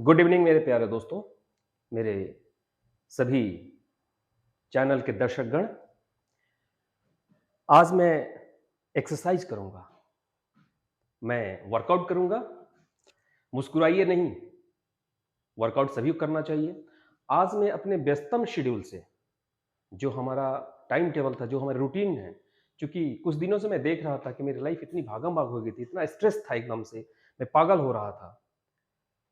Good evening मेरे प्यारे दोस्तों, मेरे सभी चैनल के दर्शकगण। आज मैं एक्सरसाइज करूँगा, मैं वर्कआउट करूँगा। मुस्कुराइए नहीं, वर्कआउट सभी को करना चाहिए। आज मैं अपने व्यस्तम शेड्यूल से, जो हमारा टाइम टेबल था, जो हमारा रूटीन है, क्योंकि कुछ दिनों से मैं देख रहा था कि मेरी लाइफ इतनी भागम-भाग हो गई थी, इतना स्ट्रेस था एकदम से, मैं पागल हो रहा था।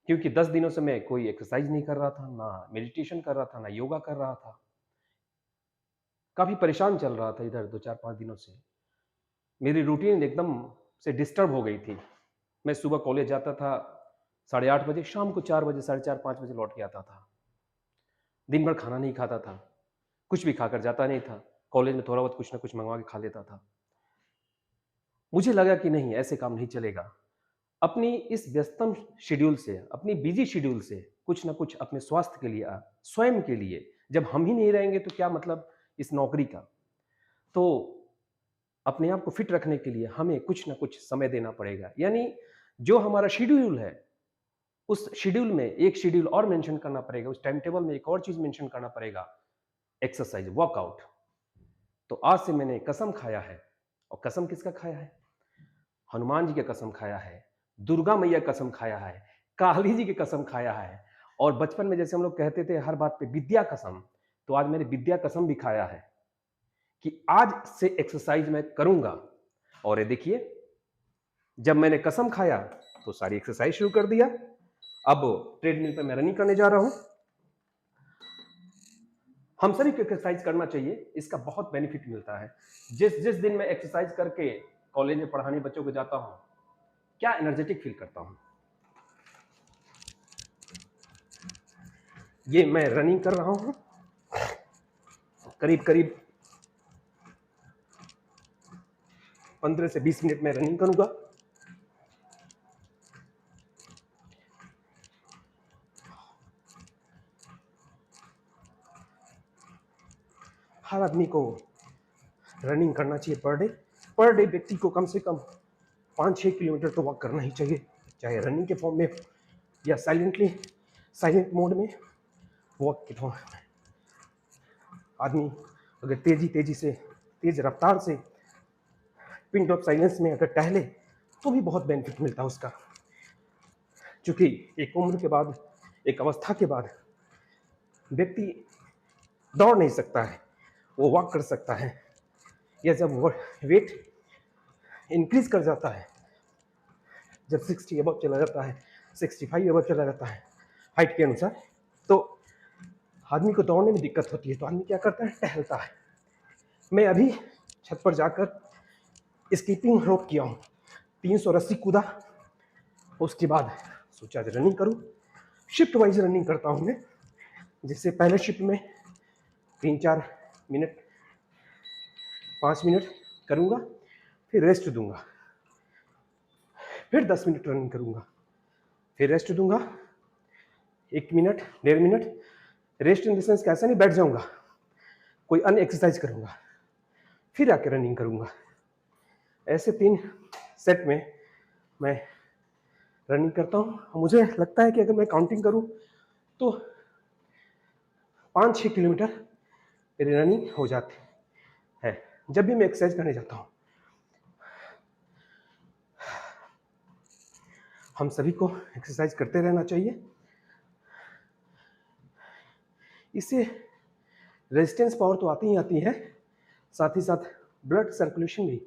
क्योंकि 10 दिनों से मैं कोई एक्सरसाइज नहीं कर रहा था, ना मेडिटेशन कर रहा था, ना योगा कर रहा था। काफ़ी परेशान चल रहा था इधर 2, 4, 5 दिनों से। मेरी रूटीन एकदम से डिस्टर्ब हो गई थी। मैं सुबह कॉलेज जाता था 8:30 बजे, शाम को 4 बजे, साढ़े 4, 5 बजे लौट के आता था। दिन भर खाना नहीं खाता था, कुछ भी खाकर जाता नहीं था। कॉलेज में थोड़ा बहुत कुछ ना कुछ मँगवा के खा लेता था। मुझे लगा कि नहीं, ऐसे काम नहीं चलेगा। अपनी इस व्यस्तम शेड्यूल से, अपनी बिज़ी शेड्यूल से कुछ ना कुछ अपने स्वास्थ्य के लिए स्वयं के लिए, जब हम ही नहीं रहेंगे तो क्या मतलब इस नौकरी का? तो अपने आप को फिट रखने के लिए हमें कुछ ना कुछ समय देना पड़ेगा। यानी जो हमारा शेड्यूल है, उस शेड्यूल में एक शेड्यूल और मेंशन करना पड़ेगा, उस टाइम टेबल में एक और चीज़ मेंशन करना पड़ेगा, एक्सरसाइज़, वर्कआउट। तो आज से मैंने कसम खाया है। और कसम किसका खाया है? हनुमान जी की कसम खाया है, दुर्गा मैया की कसम खाया है, काली जी की कसम खाया है। और बचपन में जैसे हम लोग कहते थे हर बात पे विद्या कसम, तो आज मैंने विद्या कसम भी खाया है कि आज से एक्सरसाइज मैं करूँगा। और ये देखिए, जब मैंने कसम खाया तो सारी एक्सरसाइज शुरू कर दिया। अब ट्रेडमिल पे मैं रनिंग करने जा रहा हूँ। हम सभी को एक्सरसाइज करना चाहिए, इसका बहुत बेनिफिट मिलता है। जिस जिस दिन मैं एक्सरसाइज करके कॉलेज में पढ़ाने बच्चों को जाता हूँ, क्या एनर्जेटिक फील करता हूँ। ये मैं रनिंग कर रहा हूँ, करीब करीब 15 से 20 मिनट में रनिंग करूंगा। हर आदमी को रनिंग करना चाहिए पर डे व्यक्ति को कम से कम 5-6 किलोमीटर तो वॉक करना ही चाहिए, चाहे रनिंग के फॉर्म में या साइलेंट मोड में, वॉक के फॉर्म में। आदमी अगर तेजी से, तेज रफ्तार से पिन ऑफ साइलेंस में अगर टहले तो भी बहुत बेनिफिट मिलता है उसका। क्योंकि एक उम्र के बाद, एक अवस्था के बाद व्यक्ति दौड़ नहीं सकता है, वो वॉक कर सकता है। या जब वो वेट इंक्रीज कर जाता है, जब 60 अबव चला जाता है, 65 अबव चला जाता है हाइट के अनुसार, तो आदमी को दौड़ने में दिक्कत होती है। तो आदमी क्या करता है? टहलता है। मैं अभी छत पर जाकर स्कीपिंग रोप किया हूँ, 300 रस्सी कूदा। उसके बाद सोचा रनिंग करूँ। शिफ्ट वाइज रनिंग करता हूँ मैं, जिससे पहले शिफ्ट में 3-4 मिनट, 5 मिनट करूँगा, फिर रेस्ट दूंगा, फिर 10 मिनट रनिंग करूँगा, फिर रेस्ट दूंगा, 1 minute, 1.5 minute rest. In the sense कैसा नहीं बैठ जाऊंगा, कोई अन्य एक्सरसाइज करूंगा, फिर आके रनिंग करूंगा। ऐसे 3 सेट में मैं रनिंग करता हूँ। मुझे लगता है कि अगर मैं काउंटिंग करूँ तो 5-6 किलोमीटर मेरी रनिंग हो जाती है जब भी मैं एक्सरसाइज करने जाता हूँ। हम सभी को एक्सरसाइज करते रहना चाहिए, इससे रेजिस्टेंस पावर तो आती ही आती है, साथ ही साथ ब्लड सर्कुलेशन भी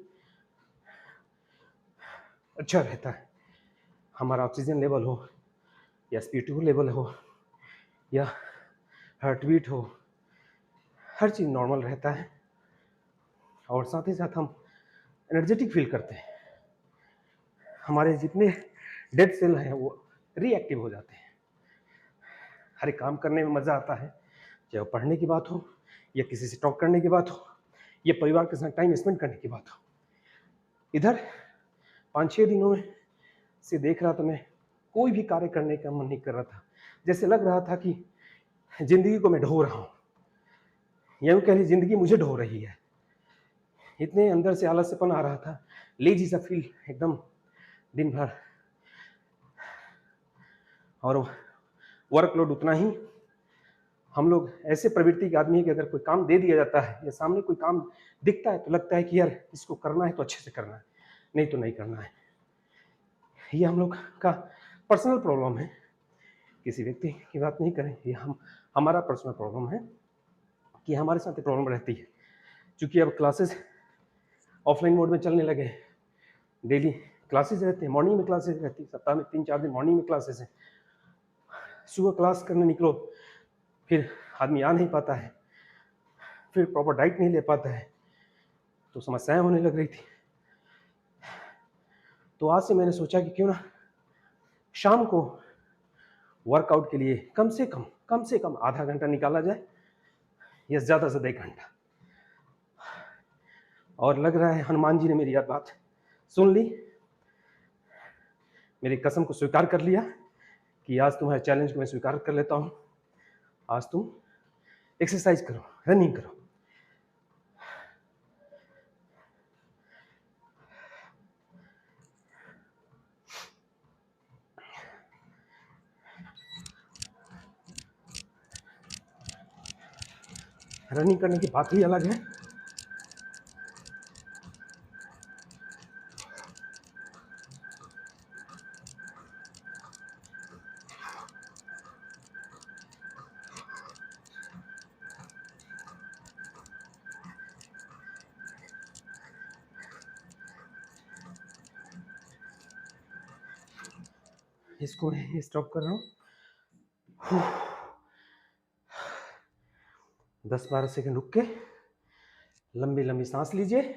अच्छा रहता है। हमारा ऑक्सीजन लेवल हो या SpO2 लेवल हो या हार्ट बीट हो, हर चीज़ नॉर्मल रहता है। और साथ ही साथ हम एनर्जेटिक फील करते हैं। हमारे जितने डेड सेल हैं वो रीएक्टिव हो जाते हैं। हर एक काम करने में मज़ा आता है, चाहे वो पढ़ने की बात हो या किसी से टॉक करने की बात हो या परिवार के साथ टाइम स्पेंड करने की बात हो। इधर 5-6 दिनों में से देख रहा था मैं, कोई भी कार्य करने का मन नहीं कर रहा था। जैसे लग रहा था कि जिंदगी को मैं ढो रहा हूँ, यूँ कह ली जिंदगी मुझे ढो रही है। इतने अंदर से आलस्यपन आ रहा था, लेजी सा फील एकदम दिन भर। और वर्कलोड उतना ही। हम लोग ऐसे प्रवृत्ति के आदमी हैं कि अगर कोई काम दे दिया जाता है या सामने कोई काम दिखता है तो लगता है कि यार इसको करना है तो अच्छे से करना है, नहीं तो नहीं करना है। ये हम लोग का पर्सनल प्रॉब्लम है, किसी व्यक्ति की बात नहीं करें, ये हमारा पर्सनल प्रॉब्लम है कि हमारे साथ ये प्रॉब्लम रहती है। क्योंकि अब क्लासेस ऑफलाइन मोड में चलने लगे, डेली क्लासेस रहते हैं, मॉर्निंग में क्लासेस रहती है, सप्ताह में 3-4 दिन मॉर्निंग में क्लासेस हैं। सुबह क्लास करने निकलो, फिर आदमी आ नहीं पाता है, फिर प्रॉपर डाइट नहीं ले पाता है, तो समस्याएं होने लग रही थी। तो आज से मैंने सोचा कि क्यों ना शाम को वर्कआउट के लिए कम से कम आधा घंटा निकाला जाए या ज़्यादा से ज़्यादा 1 घंटा। और लग रहा है हनुमान जी ने मेरी यह बात सुन ली, मेरी कसम को स्वीकार कर लिया कि आज तुम्हारे चैलेंज को मैं स्वीकार कर लेता हूँ। आज तुम एक्सरसाइज करो, रनिंग करो। रनिंग करने की बात ही अलग है। इसको स्टॉप कर रहा हूँ। 10-12 सेकंड रुक के लंबी लंबी सांस लीजिए।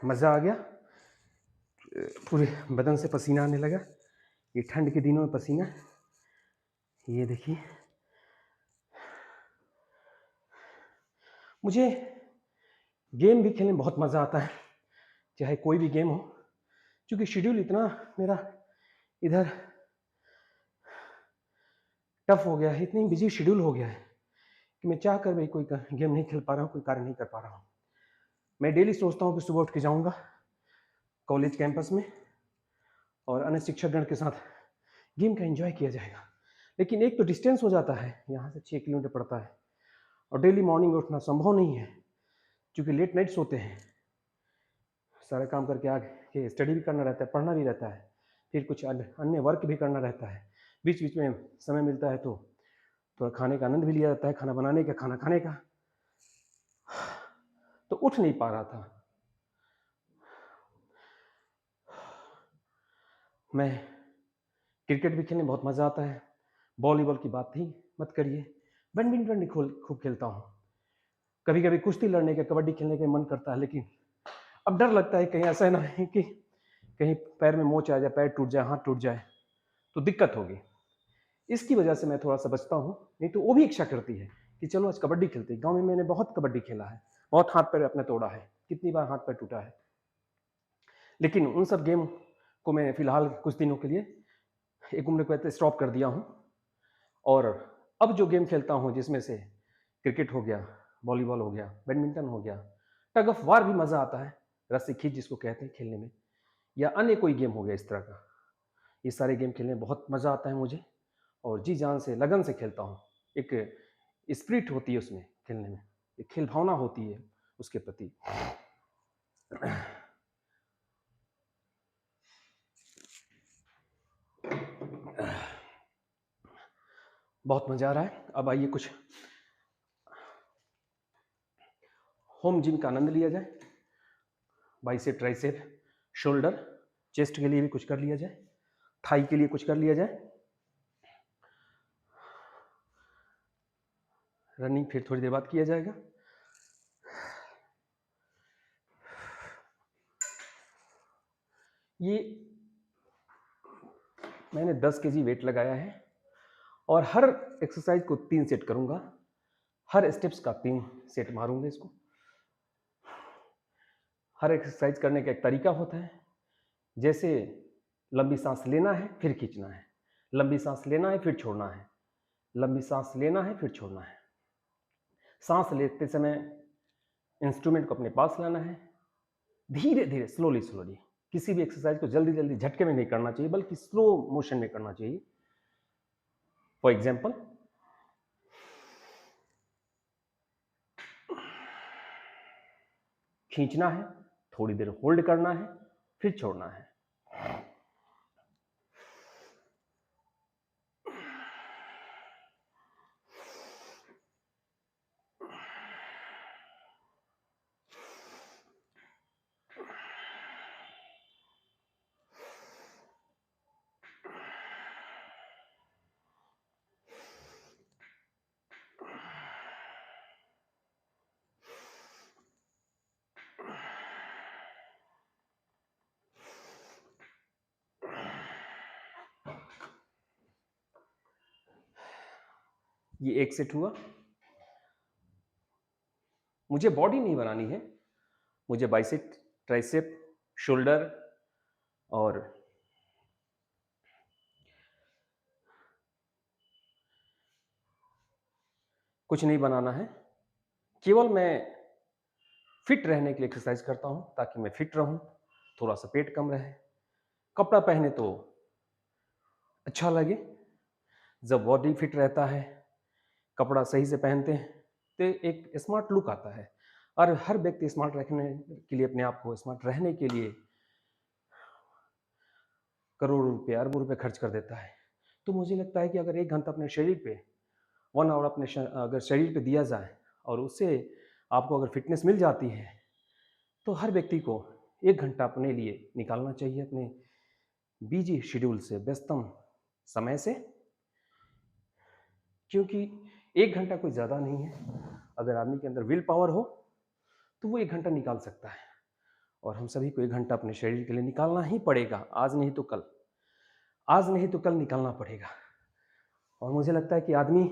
मज़ा आ गया, पूरे बदन से पसीना आने लगा। ये ठंड के दिनों में पसीना, ये देखिए। मुझे गेम भी खेलने में बहुत मज़ा आता है, चाहे कोई भी गेम हो, क्योंकि शेड्यूल इतना मेरा इधर टफ हो गया है, इतनी बिजी शेड्यूल हो गया है कि मैं चाह कर भी कोई गेम नहीं खेल पा रहा हूँ, कोई कार्य नहीं कर पा रहा हूँ। मैं डेली सोचता हूँ कि सुबह उठ के जाऊँगा कॉलेज कैंपस में और अन्य शिक्षकगण के साथ गेम का एंजॉय किया जाएगा, लेकिन एक तो डिस्टेंस हो जाता है, यहाँ से 6 किलोमीटर पड़ता है और डेली मॉर्निंग में उठना संभव नहीं है, क्योंकि लेट नाइट सोते हैं, सारा काम करके आगे स्टडी भी करना रहता है, पढ़ना भी रहता है, फिर कुछ अन्य वर्क भी करना रहता है, बीच बीच में समय मिलता है तो थोड़ा खाने का आनंद भी लिया जाता है, खाना बनाने का, खाना खाने का। तो उठ नहीं पा रहा था मैं। क्रिकेट भी खेलने बहुत मज़ा आता है, वॉलीबॉल की बात ही मत करिए, बैडमिंटन भी खूब खेलता हूँ, कभी कभी कुश्ती लड़ने का, कबड्डी खेलने का मन करता है, लेकिन अब डर लगता है कहीं ऐसा ना है कि कहीं पैर में मोच आ जाए, पैर टूट जाए, हाथ टूट जाए तो दिक्कत होगी। इसकी वजह से मैं थोड़ा सा बचता हूँ, नहीं तो वो भी इच्छा करती है कि चलो आज कबड्डी खेलते हैं। गाँव में मैंने बहुत कबड्डी खेला है, बहुत हाथ पैर अपने तोड़ा है, कितनी बार हाथ पैर टूटा है, लेकिन उन सब गेम को मैं फिलहाल कुछ दिनों के लिए एक उम्र के बाद स्टॉप कर दिया हूँ। और अब जो गेम खेलता हूँ, जिसमें से क्रिकेट हो गया, वॉलीबॉल हो गया, बैडमिंटन हो गया, टग ऑफ वार भी मज़ा आता है, रस्सी खींच जिसको कहते हैं खेलने में, या अन्य कोई गेम हो गया इस तरह का, ये सारे गेम खेलने में बहुत मज़ा आता है मुझे और जी जान से लगन से खेलता हूँ। एक स्पिरिट होती है उसमें खेलने में, एक खेल भावना होती है उसके प्रति। बहुत मज़ा आ रहा है। अब आइए कुछ होम जिम का आनंद लिया जाए। बाइसेप, ट्राइसेप, शोल्डर, चेस्ट के लिए भी कुछ कर लिया जाए, थाई के लिए कुछ कर लिया जाए। रनिंग फिर थोड़ी देर बाद किया जाएगा। ये मैंने 10 केजी वेट लगाया है और हर एक्सरसाइज को 3 सेट करूंगा, हर स्टेप्स का 3 सेट मारूंगा इसको। हर एक्सरसाइज करने का एक तरीका होता है, जैसे लंबी सांस लेना है फिर खींचना है, लंबी सांस लेना है फिर छोड़ना है, लंबी सांस लेना है फिर छोड़ना है। सांस लेते समय इंस्ट्रूमेंट को अपने पास लाना है, धीरे धीरे स्लोली स्लोली। किसी भी एक्सरसाइज को जल्दी जल्दी झटके में नहीं करना चाहिए, बल्कि स्लो मोशन में करना चाहिए। फॉर एग्जाम्पल, खींचना है, थोड़ी देर होल्ड करना है, फिर छोड़ना है। ये एक सेट हुआ। मुझे बॉडी नहीं बनानी है, मुझे बाइसेप, ट्राइसेप, शोल्डर और कुछ नहीं बनाना है। केवल मैं फिट रहने के लिए एक्सरसाइज करता हूं, ताकि मैं फिट रहूं, थोड़ा सा पेट कम रहे, कपड़ा पहने तो अच्छा लगे। जब बॉडी फिट रहता है, कपड़ा सही से पहनते हैं, तो एक स्मार्ट लुक आता है। और हर व्यक्ति स्मार्ट रखने के लिए, अपने आप को स्मार्ट रहने के लिए करोड़ों रुपए, अरबों रुपए खर्च कर देता है। तो मुझे लगता है कि अगर 1 घंटा अपने शरीर पे, 1 आवर अपने अगर शरीर पे दिया जाए और उससे आपको अगर फिटनेस मिल जाती है, तो हर व्यक्ति को 1 घंटा अपने लिए निकालना चाहिए, अपने बिजी शेड्यूल से, व्यस्तम समय से। क्योंकि 1 घंटा कोई ज़्यादा नहीं है। अगर आदमी के अंदर विल पावर हो तो वो 1 घंटा निकाल सकता है। और हम सभी को 1 घंटा अपने शरीर के लिए निकालना ही पड़ेगा, आज नहीं तो कल, आज नहीं तो कल निकालना पड़ेगा। और मुझे लगता है कि आदमी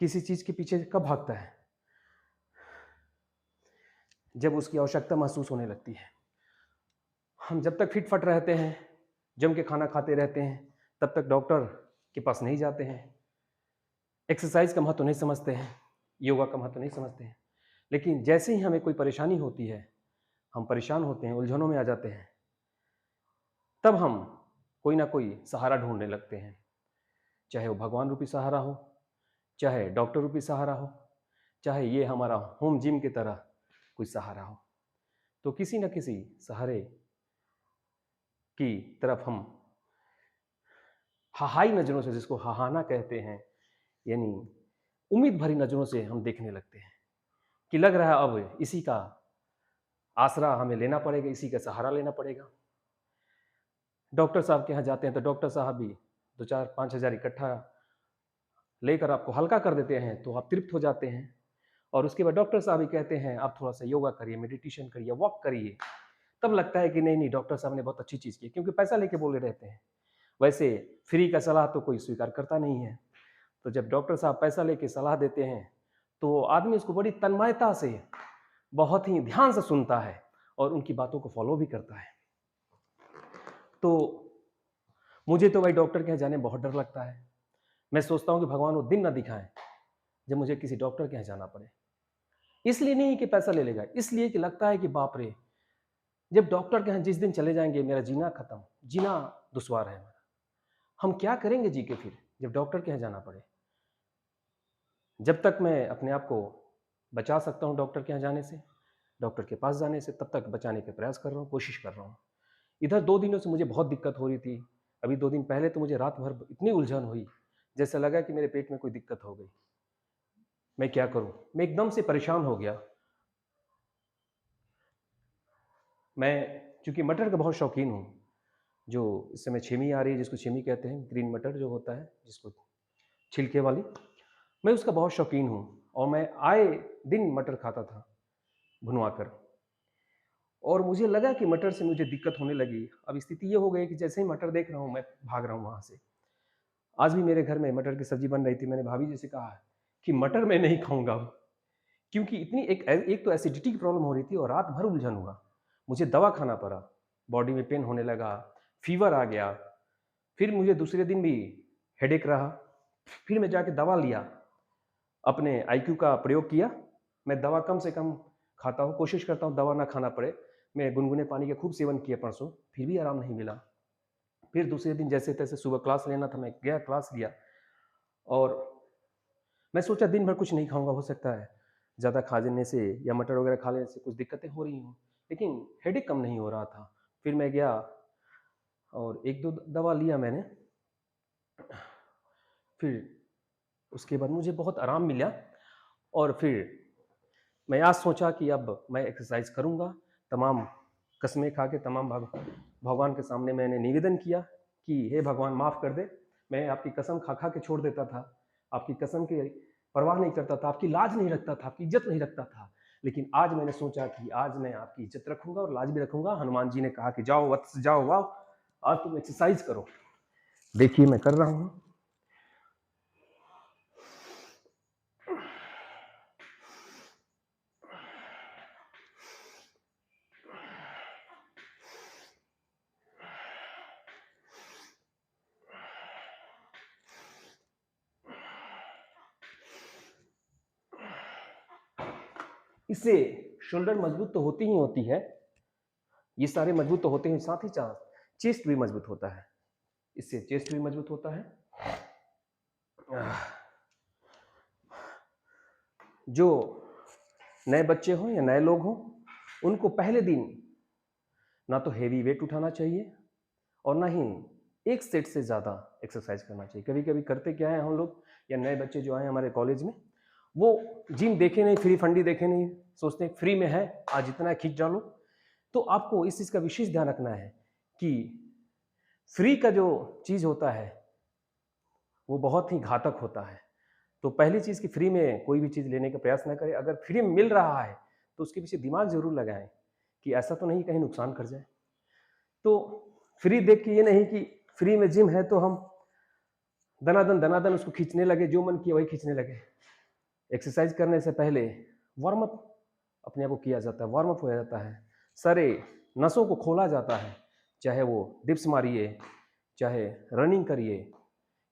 किसी चीज़ के पीछे कब भागता है? जब उसकी आवश्यकता महसूस होने लगती है। हम जब तक फिट फट रहते हैं, जम के खाना खाते रहते हैं, तब तक डॉक्टर के पास नहीं जाते हैं, एक्सरसाइज का महत्व नहीं समझते हैं, योगा का महत्व नहीं समझते हैं। लेकिन जैसे ही हमें कोई परेशानी होती है, हम परेशान होते हैं, उलझनों में आ जाते हैं, तब हम कोई ना कोई सहारा ढूंढने लगते हैं। चाहे वो भगवान रूपी सहारा हो, चाहे डॉक्टर रूपी सहारा हो, चाहे ये हमारा होम जिम की तरह कोई सहारा हो। तो किसी न किसी सहारे की तरफ हम हाहाई नज़रों से, जिसको हाहाना कहते हैं, यानी उम्मीद भरी नज़रों से हम देखने लगते हैं कि लग रहा है अब इसी का आसरा हमें लेना पड़ेगा, इसी का सहारा लेना पड़ेगा। डॉक्टर साहब के यहाँ जाते हैं तो डॉक्टर साहब भी 2-4-5 हज़ार इकट्ठा लेकर आपको हल्का कर देते हैं, तो आप तृप्त हो जाते हैं। और उसके बाद डॉक्टर साहब भी कहते हैं आप थोड़ा सा योगा करिए, मेडिटेशन करिए, वॉक करिए। तब लगता है कि नहीं नहीं, डॉक्टर साहब ने बहुत अच्छी चीज़ की, क्योंकि पैसा लेके बोले रहते हैं। वैसे फ्री का सलाह तो कोई स्वीकार करता नहीं है। तो जब डॉक्टर साहब पैसा लेके सलाह देते हैं, तो आदमी उसको बड़ी तन्मयता से, बहुत ही ध्यान से सुनता है और उनकी बातों को फॉलो भी करता है। तो मुझे तो भाई डॉक्टर के यहाँ जाने में बहुत डर लगता है। मैं सोचता हूँ कि भगवान वो दिन ना दिखाएं जब मुझे किसी डॉक्टर के यहाँ जाना पड़े। इसलिए नहीं कि पैसा ले लेगा, इसलिए कि लगता है कि बाप रे, जब डॉक्टर के यहाँ जिस दिन चले जाएंगे मेरा जीना खत्म, जीना दुश्वार है मेरा। हम क्या करेंगे जी के फिर, जब डॉक्टर के यहाँ जाना पड़े? जब तक मैं अपने आप को बचा सकता हूँ डॉक्टर के यहाँ जाने से, डॉक्टर के पास जाने से, तब तक बचाने के प्रयास कर रहा हूँ, कोशिश कर रहा हूँ। इधर 2 दिनों से मुझे बहुत दिक्कत हो रही थी। अभी 2 दिन पहले तो मुझे रात भर इतनी उलझन हुई, जैसे लगा कि मेरे पेट में कोई दिक्कत हो गई। मैं क्या करूं? मैं एकदम से परेशान हो गया। मैं चूंकि मटर का बहुत शौकीन हूं, जो इस समय छेमी आ रही है, जिसको छेमी कहते हैं, ग्रीन मटर जो होता है, जिसको छिलके वाली, मैं उसका बहुत शौकीन हूं। और मैं आए दिन मटर खाता था भुनवा कर। और मुझे लगा कि मटर से मुझे दिक्कत होने लगी। अब स्थिति ये हो गई कि जैसे ही मटर देख रहा हूँ, मैं भाग रहा हूँ वहाँ से। आज भी मेरे घर में मटर की सब्जी बन रही थी, मैंने भाभी जी से कहा कि मटर मैं नहीं खाऊंगा, क्योंकि इतनी एक तो एसिडिटी की प्रॉब्लम हो रही थी और रात भर उलझन हुआ। मुझे दवा खाना पड़ा, बॉडी में पेन होने लगा, फीवर आ गया, फिर मुझे दूसरे दिन भी हेडेक रहा, फिर मैं जाके दवा लिया, अपने आईक्यू का प्रयोग किया। मैं दवा कम से कम खाता हूँ, कोशिश करता हूँ दवा ना खाना पड़े। मैं गुनगुने पानी का खूब सेवन किया परसों, फिर भी आराम नहीं मिला। फिर दूसरे दिन जैसे तैसे सुबह क्लास लेना था, मैं गया, क्लास लिया, और मैं सोचा दिन भर कुछ नहीं खाऊंगा, हो सकता है ज़्यादा खा लेने से या मटर वगैरह खा लेने से कुछ दिक्कतें हो रही हों, लेकिन हेडेक कम नहीं हो रहा था। फिर मैं गया और एक दो दवा लिया मैंने, फिर उसके बाद मुझे बहुत आराम मिला। और फिर मैं आज सोचा कि अब मैं एक्सरसाइज करूंगा। तमाम कसमें खा के तमाम भगवान के सामने मैंने निवेदन किया कि हे भगवान माफ़ कर दे, मैं आपकी कसम खा खा के छोड़ देता था, आपकी कसम की परवाह नहीं करता था, आपकी लाज नहीं रखता था, आपकी इज्जत नहीं रखता था। लेकिन आज मैंने सोचा कि आज मैं आपकी इज्जत रखूंगा और लाज भी रखूंगा। हनुमान जी ने कहा कि जाओ वत्स जाओ, वाओ, आज तुम एक्सरसाइज करो। देखिए मैं कर रहा हूं। इससे शोल्डर मजबूत तो होती ही होती है, ये सारे मजबूत तो होते हैं, साथ ही साथ चेस्ट भी मजबूत होता है, इससे चेस्ट भी मजबूत होता है। जो नए बच्चे हों या नए लोग हों, उनको पहले दिन ना तो हेवी वेट उठाना चाहिए और ना ही एक सेट से ज़्यादा एक्सरसाइज करना चाहिए। कभी कभी करते क्या है हम लोग, या नए बच्चे जो आए हमारे कॉलेज में, वो जिम देखे नहीं, फ्री फंडी देखे नहीं, सोचते हैं फ्री में है, आज इतना खींच डालो। तो आपको इस चीज़ का विशेष ध्यान रखना है कि फ्री का जो चीज़ होता है वो बहुत ही घातक होता है। तो पहली चीज़ कि फ्री में कोई भी चीज़ लेने का प्रयास ना करें। अगर फ्री में मिल रहा है तो उसके पीछे दिमाग जरूर लगाएं कि ऐसा तो नहीं कहीं नुकसान कर जाए। तो फ्री देख के ये नहीं कि फ्री में जिम है तो हम दनादन उसको खींचने लगे, जो मन किया वही खींचने लगे। एक्सरसाइज करने से पहले वार्म अप अपने आप को किया जाता है, वार्म अप हो जाता है, सारे नसों को खोला जाता है। चाहे वो डिप्स मारिए, चाहे रनिंग करिए,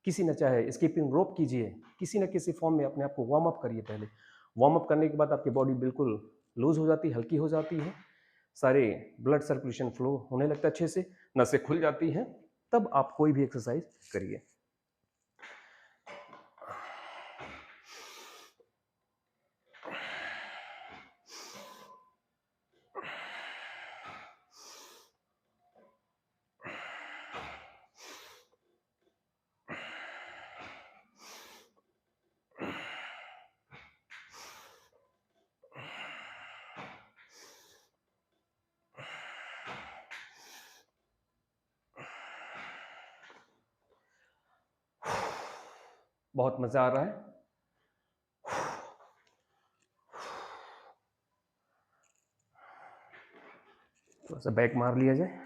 किसी न चाहे स्कीपिंग रोप कीजिए, किसी न किसी फॉर्म में अपने आप को वार्म अप करिए। पहले वार्म अप करने के बाद आपकी बॉडी बिल्कुल लूज हो जाती है, हल्की हो जाती है, सारे ब्लड सर्कुलेशन फ्लो होने लगता है अच्छे से, नसें खुल जाती हैं, तब आप कोई भी एक्सरसाइज करिए। बहुत मजा आ रहा है। थोड़ा सा बैक मार लिया जाए।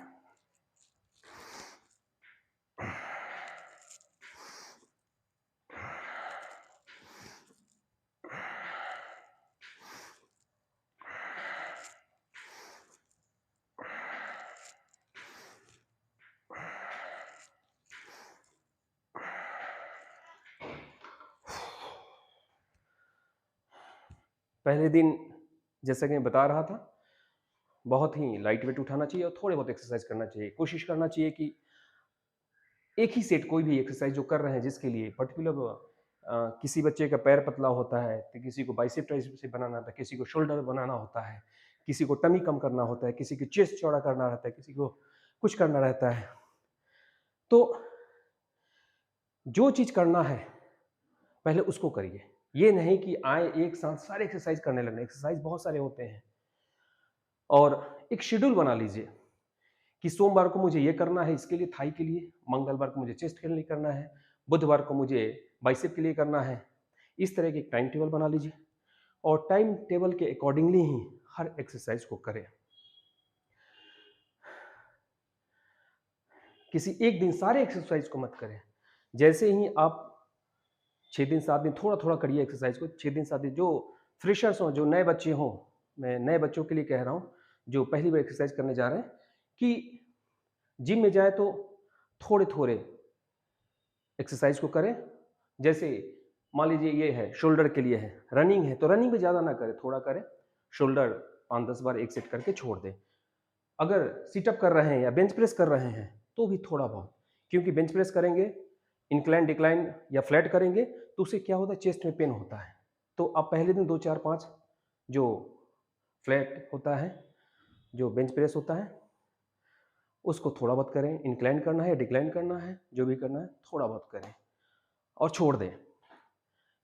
पहले दिन जैसा कि मैं बता रहा था, बहुत ही लाइट वेट उठाना चाहिए और थोड़े बहुत एक्सरसाइज करना चाहिए। कोशिश करना चाहिए कि एक ही सेट कोई भी एक्सरसाइज जो कर रहे हैं, जिसके लिए पर्टिकुलर किसी बच्चे का पैर पतला होता है तो किसी को बाइसेप ट्राइसेप बनाना होता है, किसी को शोल्डर बनाना होता है, किसी को टमी कम करना होता है, किसी की चेस्ट चौड़ा करना रहता है, किसी को कुछ करना रहता है। तो जो चीज करना है पहले उसको करिए। ये नहीं कि आए एक साथ सारे एक्सरसाइज करने लगने। एक्सरसाइज बहुत सारे होते हैं, और एक शेड्यूल बना लीजिए कि सोमवार को मुझे ये करना है, इसके लिए थाई के लिए, मंगलवार को मुझे चेस्ट के लिए करना है, बुधवार को मुझे बाइसेप के लिए करना है। इस तरह की एक टाइम टेबल बना लीजिए और टाइम टेबल के अकॉर्डिंगली ही हर एक्सरसाइज को करें। किसी एक दिन सारे एक्सरसाइज को मत करें। जैसे ही आप 6 दिन 7 दिन थोड़ा थोड़ा करिए एक्सरसाइज को। 6 दिन 7 दिन जो फ्रेशर्स हों, जो नए बच्चे हों, मैं नए बच्चों के लिए कह रहा हूँ जो पहली बार एक्सरसाइज करने जा रहे हैं, कि जिम में जाए तो थोड़े थोड़े एक्सरसाइज को करें। जैसे मान लीजिए ये है शोल्डर के लिए है, रनिंग है तो रनिंग भी ज़्यादा ना करें, थोड़ा करें। शोल्डर 5-10 बार एक सेट करके छोड़ दें। अगर सिटअप कर रहे हैं या बेंच प्रेस कर रहे हैं तो भी थोड़ा बहुत, क्योंकि बेंच प्रेस करेंगे, इंक्लाइन डिक्लाइन या फ्लैट करेंगे तो उससे क्या होता है, चेस्ट में पेन होता है। तो आप पहले दिन 2-4-5 जो फ्लैट होता है, जो बेंच प्रेस होता है, उसको थोड़ा बहुत करें। इंक्लाइन करना है या डिक्लाइन करना है, जो भी करना है थोड़ा बहुत करें और छोड़ दें।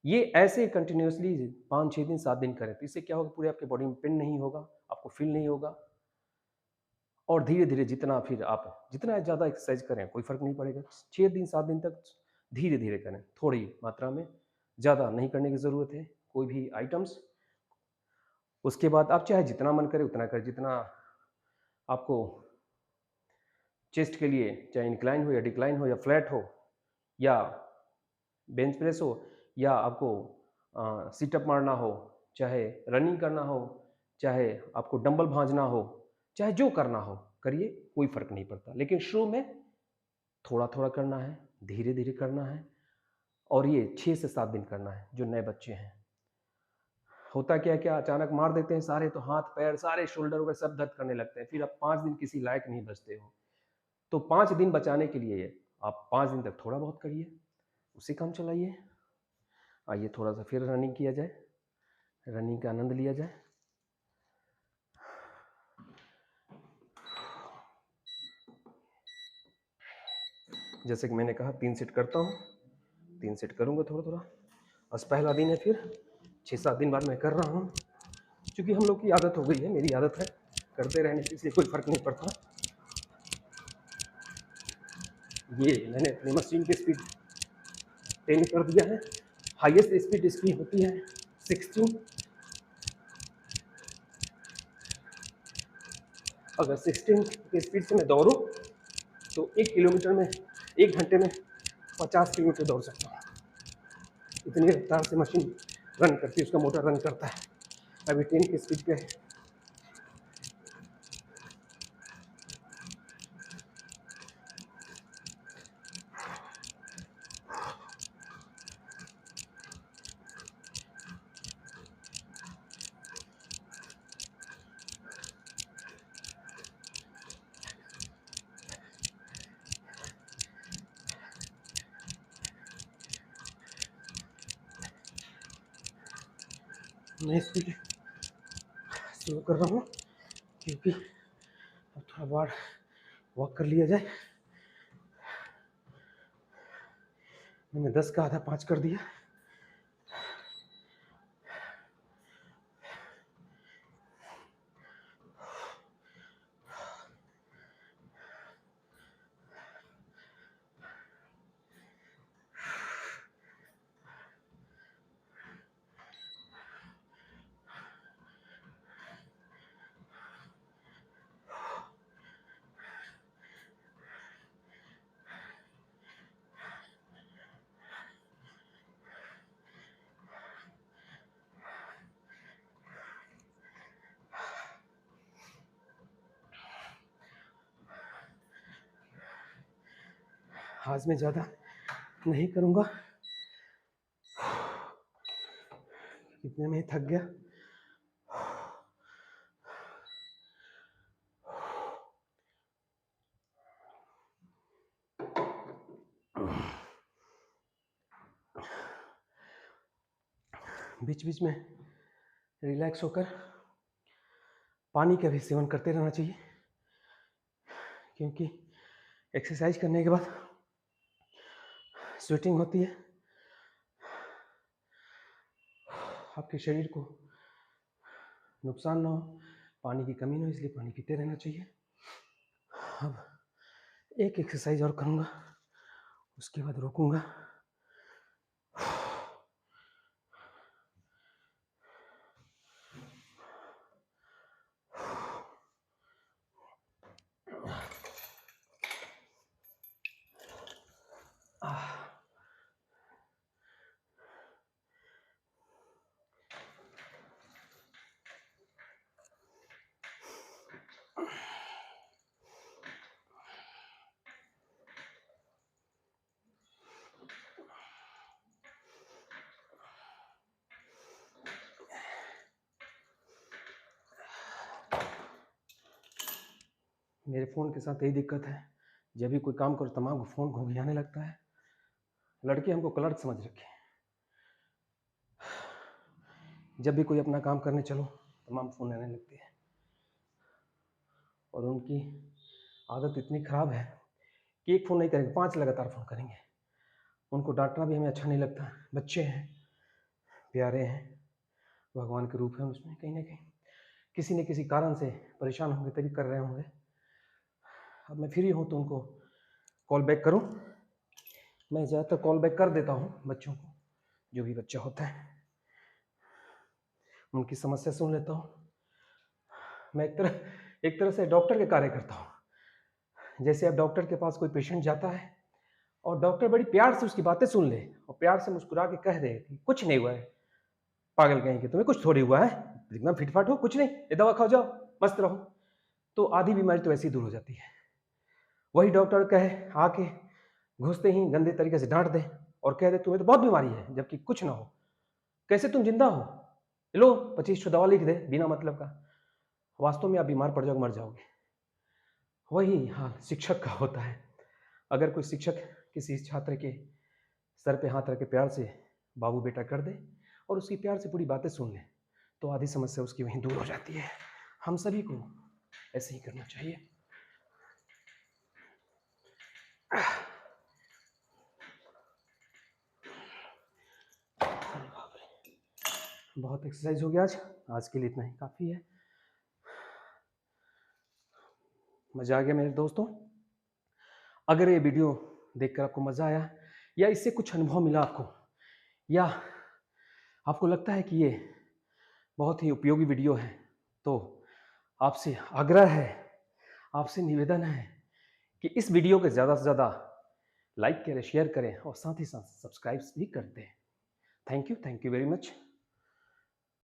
ये ऐसे कंटिन्यूसली 5-6 दिन 7 दिन करें तो इससे क्या होगा, पूरे आपके बॉडी में पेन नहीं होगा, आपको फील नहीं होगा। और धीरे धीरे जितना फिर आप जितना ज़्यादा एक्सरसाइज करें कोई फर्क नहीं पड़ेगा। 6 दिन 7 दिन तक धीरे धीरे करें, थोड़ी मात्रा में, ज़्यादा नहीं करने की ज़रूरत है कोई भी आइटम्स। उसके बाद आप चाहे जितना मन करे उतना करें, जितना आपको चेस्ट के लिए चाहे इंक्लाइन हो या डिक्लाइन हो या फ्लैट हो या बेंच प्रेस हो या आपको सिटअप मारना हो, चाहे रनिंग करना हो, चाहे आपको डंबल भांजना हो, चाहे जो करना हो करिए, कोई फर्क नहीं पड़ता। लेकिन शुरू में थोड़ा थोड़ा करना है, धीरे धीरे करना है और ये 6 से 7 दिन करना है। जो नए बच्चे हैं, होता क्या क्या अचानक मार देते हैं सारे, तो हाथ पैर सारे शोल्डर वगैरह सब दर्द करने लगते हैं, फिर आप 5 दिन किसी लायक नहीं बचते हो। तो 5 दिन बचाने के लिए आप 5 दिन तक थोड़ा बहुत करिए, उसी काम चलाइए। आइए थोड़ा सा फिर रनिंग किया जाए, रनिंग का आनंद लिया जाए। जैसे कि मैंने कहा 3 सेट करता हूँ, 3 सेट करूँगा थोड़ा थोड़ा। बस पहला दिन है, फिर 6-7 दिन बाद मैं कर रहा हूँ, क्योंकि हम लोग की आदत हो गई है, मेरी आदत है करते रहने की, इसलिए कोई फ़र्क नहीं पड़ता। ये मैंने अपनी मशीन की स्पीड 10 कर दिया है। हाईएस्ट स्पीड इसकी होती है 16। अगर 16 की स्पीड से मैं दौड़ूँ तो 1 किलोमीटर में 1 घंटे में 50 किलोमीटर दौड़ सकता हूँ। इतनी रफ्तार से मशीन रन करती है, उसका मोटर रन करता है। अभी 10 की स्पीड पे है। मैं स्पीड स्लो कर रहा हूँ क्योंकि अब थोड़ा बार वॉक कर लिया जाए। मैंने 10 का आधा 5 कर दिया। आज मैं ज़्यादा नहीं करूँगा, इतने में ही थक गया। बीच बीच में रिलैक्स होकर पानी का भी सेवन करते रहना चाहिए, क्योंकि एक्सरसाइज करने के बाद स्वेटिंग होती है, आपके शरीर को नुकसान ना हो, पानी की कमी ना हो, इसलिए पानी पीते रहना चाहिए। अब एक एक्सरसाइज और करूँगा, उसके बाद रोकूंगा। मेरे फ़ोन के साथ यही दिक्कत है, जब भी कोई काम करो तमाम फ़ोन घुँघियाने लगता है। लड़के हमको क्लर्क समझ रखे हैं। जब भी कोई अपना काम करने चलो तमाम फ़ोन आने लगते हैं और उनकी आदत इतनी ख़राब है कि एक फ़ोन नहीं करेंगे, 5 लगातार फ़ोन करेंगे। उनको डाँटना भी हमें अच्छा नहीं लगता। बच्चे हैं, प्यारे हैं, भगवान के रूप हैं उसमें कहीं न कहीं। किसी न किसी कारण से परेशान होंगे तभी कर रहे होंगे। अब मैं फ्री हूँ तो उनको कॉल बैक करूँ? मैं ज़्यादातर कॉल बैक कर देता हूँ बच्चों को, जो भी बच्चा होता है। उनकी समस्या सुन लेता हूँ। मैं एक तरह से डॉक्टर के कार्य करता हूँ। जैसे अब डॉक्टर के पास कोई पेशेंट जाता है और डॉक्टर बड़ी प्यार से उसकी बातें सुन ले और प्यार से मुस्कुरा के कह दे कि कुछ नहीं हुआ है, पागल कहीं के, तुम्हें कुछ थोड़ी हुआ है, एकदम फिट-फाट हो, कुछ नहीं, ये दवा खाओ जाओ, मस्त रहो। तो आधी बीमारी तो ऐसे ही दूर हो जाती है। वही डॉक्टर कहे आके घुसते ही गंदे तरीके से डाँट दे और कह दे तुम्हें तो बहुत बीमारी है, जबकि कुछ ना हो। कैसे तुम जिंदा हो? लो 25 दवा लिख दे बिना मतलब का। वास्तव में आप बीमार पड़ जाओगे, मर जाओगे। वही हाल शिक्षक का होता है। अगर कोई शिक्षक किसी छात्र के सर पे हाथ रख के प्यार से बाबू बेटा कर दे और उसकी प्यार से पूरी बातें सुन ले, तो आधी समस्या उसकी वहीं दूर हो जाती है। हम सभी को ऐसे ही करना चाहिए। बहुत एक्सरसाइज हो गया आज के लिए इतना ही काफ़ी है। मज़ा आ गया मेरे दोस्तों। अगर ये वीडियो देखकर आपको मज़ा आया या इससे कुछ अनुभव मिला आपको, या आपको लगता है कि ये बहुत ही उपयोगी वीडियो है, तो आपसे आग्रह है, आपसे निवेदन है कि इस वीडियो को ज़्यादा से ज़्यादा लाइक करें, शेयर करें और साथ ही साथ सब्सक्राइब भी कर दें। Thank you very much.